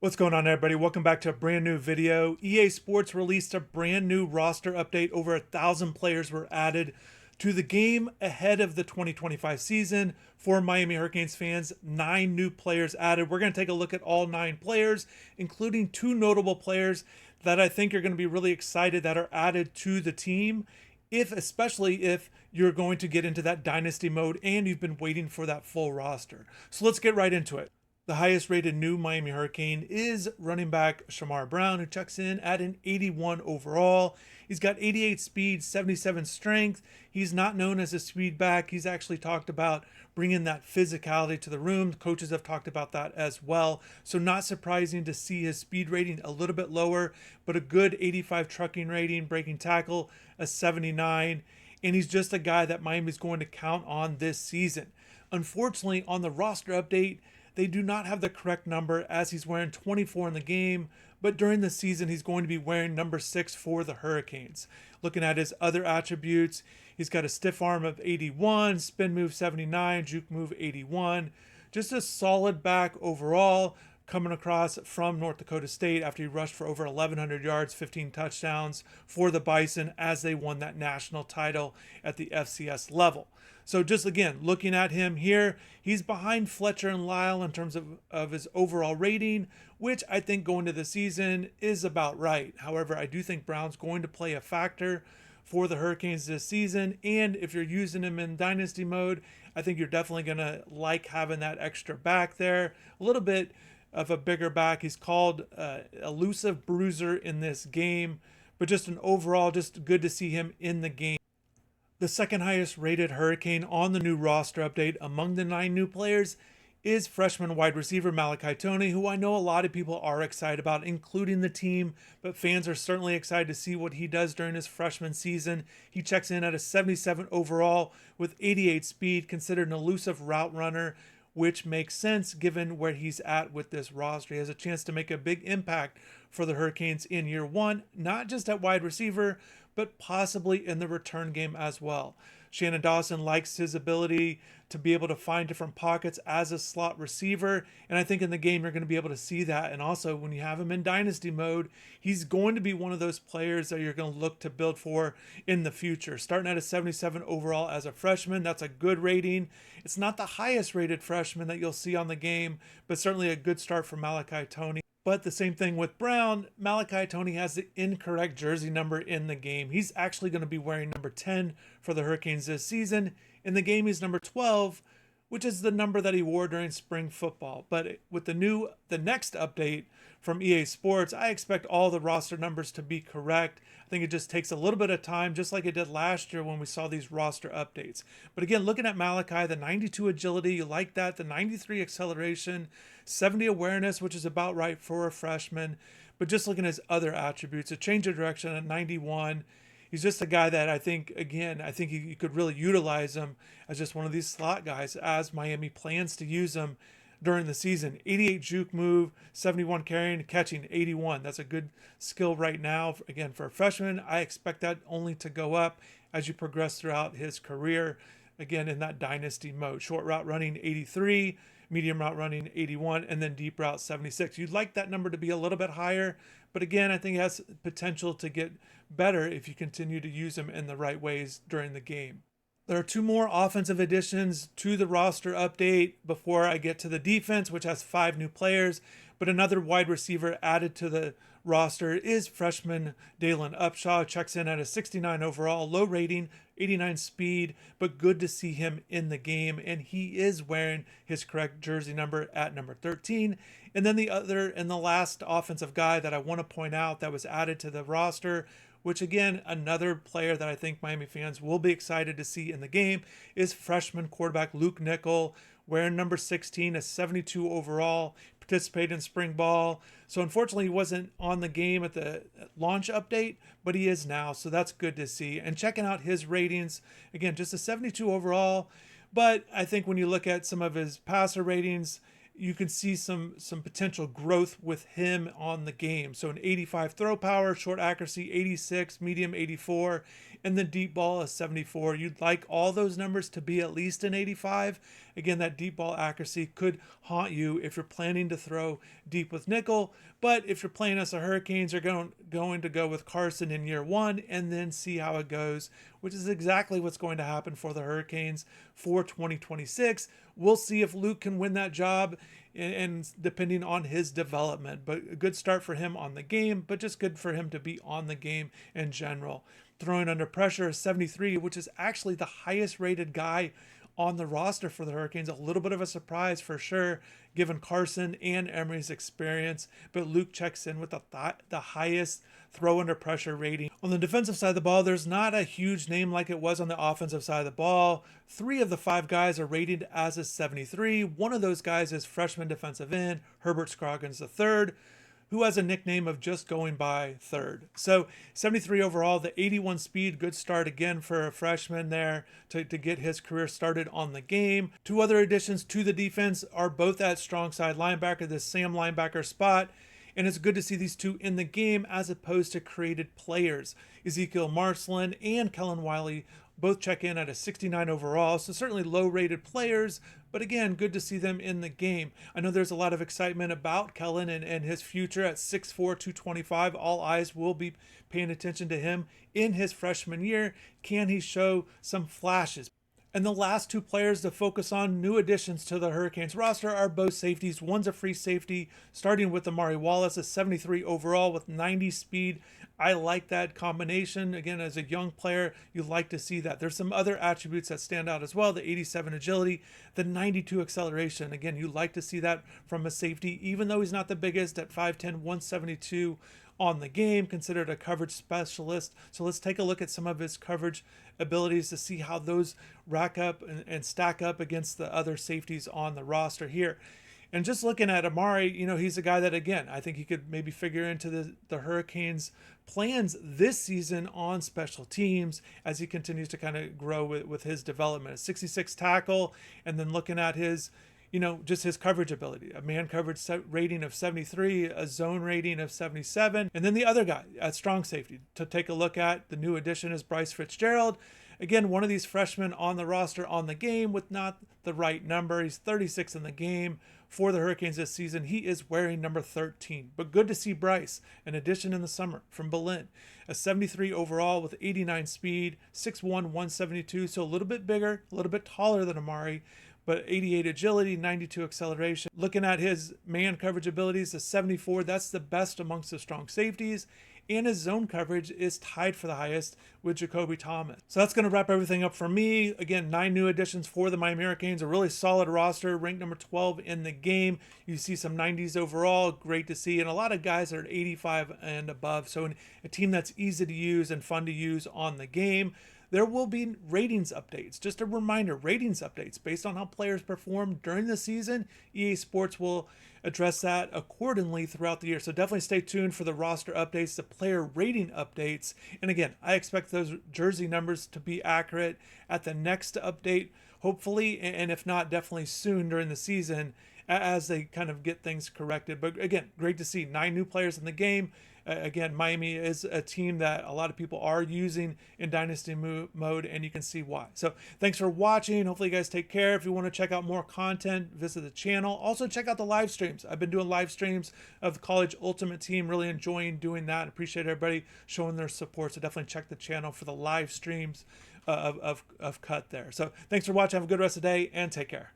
What's going on, everybody? Welcome back to a brand new video. EA Sports released a brand new roster update. Over 1,000 players were added to the game ahead of the 2025 season. For Miami Hurricanes fans, 9 new players added. We're going to take a look at all 9 players, including 2 notable players that I think are going to be really excited that are added to the team, especially if you're going to get into that dynasty mode and you've been waiting for that full roster. So let's get right into it. The highest rated new Miami Hurricane is running back Shamar Brown, who checks in at an 81 overall. He's got 88 speed, 77 strength. He's not known as a speed back. He's actually talked about bringing that physicality to the room. Coaches have talked about that as well. So not surprising to see his speed rating a little bit lower, but a good 85 trucking rating, breaking tackle, a 79. And he's just a guy that Miami's going to count on this season. Unfortunately, on the roster update, they do not have the correct number, as he's wearing 24 in the game, but during the season he's going to be wearing number 6 for the Hurricanes. Looking at his other attributes, he's got a stiff arm of 81, spin move 79, juke move 81. Just a solid back overall, coming across from North Dakota State after he rushed for over 1,100 yards, 15 touchdowns for the Bison as they won that national title at the FCS level. So just again, looking at him here, he's behind Fletcher and Lyle in terms of his overall rating, which I think going to the season is about right. However, I do think Brown's going to play a factor for the Hurricanes this season. And if you're using him in dynasty mode, I think you're definitely going to like having that extra back there. A little bit of a bigger back. He's called elusive bruiser in this game, but just an overall, just good to see him in the game. The second highest rated Hurricane on the new roster update among the 9 new players is freshman wide receiver Malachi Toney, who I know a lot of people are excited about, including the team, but fans are certainly excited to see what he does during his freshman season. He checks in at a 77 overall with 88 speed, considered an elusive route runner, which makes sense given where he's at with this roster. He has a chance to make a big impact for the Hurricanes in year 1, not just at wide receiver, but possibly in the return game as well. Shannon Dawson likes his ability to be able to find different pockets as a slot receiver, and I think in the game you're going to be able to see that. And also when you have him in dynasty mode, he's going to be one of those players that you're going to look to build for in the future. Starting at a 77 overall as a freshman, that's a good rating. It's not the highest rated freshman that you'll see on the game, but certainly a good start for Malachi Toney. But the same thing with Brown. Malachi Toney has the incorrect jersey number in the game. He's actually going to be wearing number 10 for the Hurricanes this season. In the game, he's number 12, which is the number that he wore during spring football. But with the next update from EA Sports, I expect all the roster numbers to be correct. I think it just takes a little bit of time, just like it did last year when we saw these roster updates. But again, looking at Malachi, the 92 agility, you like that. The 93 acceleration, 70 awareness, which is about right for a freshman. But just looking at his other attributes, a change of direction at 91. He's just a guy that I think you could really utilize him as just one of these slot guys as Miami plans to use him during the season. 88 juke move, 71 carrying, catching, 81. That's a good skill right now. Again, for a freshman, I expect that only to go up as you progress throughout his career. Again, in that dynasty mode. Short route running, 83. Medium route running, 81. And then deep route, 76. You'd like that number to be a little bit higher. But again, I think it has potential to get better if you continue to use him in the right ways during the game. There are 2 more offensive additions to the roster update before I get to the defense, which has 5 new players. But another wide receiver added to the roster is freshman Dalen Upshaw. Checks in at a 69 overall, low rating, 89 speed, but good to see him in the game. And he is wearing his correct jersey number at number 13. And then the other and the last offensive guy that I want to point out that was added to the roster, which again, another player that I think Miami fans will be excited to see in the game, is freshman quarterback Luke Nickel, wearing number 16, a 72 overall, participated in spring ball. So unfortunately, he wasn't on the game at the launch update, but he is now. So that's good to see. And checking out his ratings, again, just a 72 overall. But I think when you look at some of his passer ratings, you can see some potential growth with him on the game. So an 85 throw power, short accuracy 86, medium 84, and the deep ball is 74. You'd like all those numbers to be at least an 85 Again, that deep ball accuracy could haunt you if you're planning to throw deep with nickel. But if you're playing us the Hurricanes, you're going to go with Carson in year one and then see how it goes, which is exactly what's going to happen for the Hurricanes for 2026. We'll see if Luke can win that job and depending on his development. But a good start for him on the game, but just good for him to be on the game in general. Throwing under pressure is 73, which is actually the highest rated guy on the roster for the Hurricanes. A little bit of a surprise for sure, given Carson and Emery's experience, but Luke checks in with the highest throw under pressure rating. On the defensive side of the ball, there's not a huge name like it was on the offensive side of the ball. 3 of the 5 guys are rated as a 73. One of those guys is freshman defensive end Herbert Scroggins III, who has a nickname of just going by third. So 73 overall, the 81 speed, good start again for a freshman there to get his career started on the game. 2 other additions to the defense are both at strong side linebacker, the Sam linebacker spot. And it's good to see these 2 in the game as opposed to created players. Ezekiel Marcelin and Kellen Wiley both check in at a 69 overall, so certainly low-rated players, but again, good to see them in the game. I know there's a lot of excitement about Kellen and his future at 6'4", 225. All eyes will be paying attention to him in his freshman year. Can he show some flashes? And the last 2 players to focus on, new additions to the Hurricanes roster, are both safeties. One's a free safety, starting with Amari Wallace, a 73 overall with 90 speed. I like that combination. Again, as a young player, you like to see that. There's some other attributes that stand out as well. The 87 agility, the 92 acceleration. Again, you like to see that from a safety, even though he's not the biggest at 5'10", 172 on the game, considered a coverage specialist. So let's take a look at some of his coverage abilities to see how those rack up and stack up against the other safeties on the roster here. And just looking at Amari, he's a guy that, again, I think he could maybe figure into the Hurricanes' plans this season on special teams as he continues to kind of grow with his development. A 66 tackle, and then looking at his, just his coverage ability. A man coverage rating of 73, a zone rating of 77. And then the other guy at strong safety to take a look at, the new addition is Bryce Fitzgerald. Again, one of these freshmen on the roster on the game with not the right number. He's 36 in the game for the Hurricanes this season. He is wearing number 13. But good to see Bryce, an addition in the summer from Berlin. A 73 overall with 89 speed, 6'1", 172. So a little bit bigger, a little bit taller than Amari, but 88 agility, 92 acceleration. Looking at his man coverage abilities, a 74. That's the best amongst the strong safeties. And his zone coverage is tied for the highest with Jacoby Thomas. So that's going to wrap everything up for me. Again, 9 new additions for the Miami Hurricanes. A really solid roster, ranked number 12 in the game. You see some 90s overall, great to see. And a lot of guys are at 85 and above. So a team that's easy to use and fun to use on the game. There will be ratings updates. Just a reminder, ratings updates based on how players perform during the season. EA Sports will address that accordingly throughout the year. So definitely stay tuned for the roster updates, the player rating updates. And again, I expect those jersey numbers to be accurate at the next update, hopefully, and if not, definitely soon during the season as they kind of get things corrected. But again, great to see 9 new players in the game. Again, Miami is a team that a lot of people are using in Dynasty mode, and you can see why. So thanks for watching. Hopefully you guys take care. If you want to check out more content, visit the channel. Also check out the live streams. I've been doing live streams of the College Ultimate Team. Really enjoying doing that. Appreciate everybody showing their support. So definitely check the channel for the live streams of Cut there. So thanks for watching. Have a good rest of the day, and take care.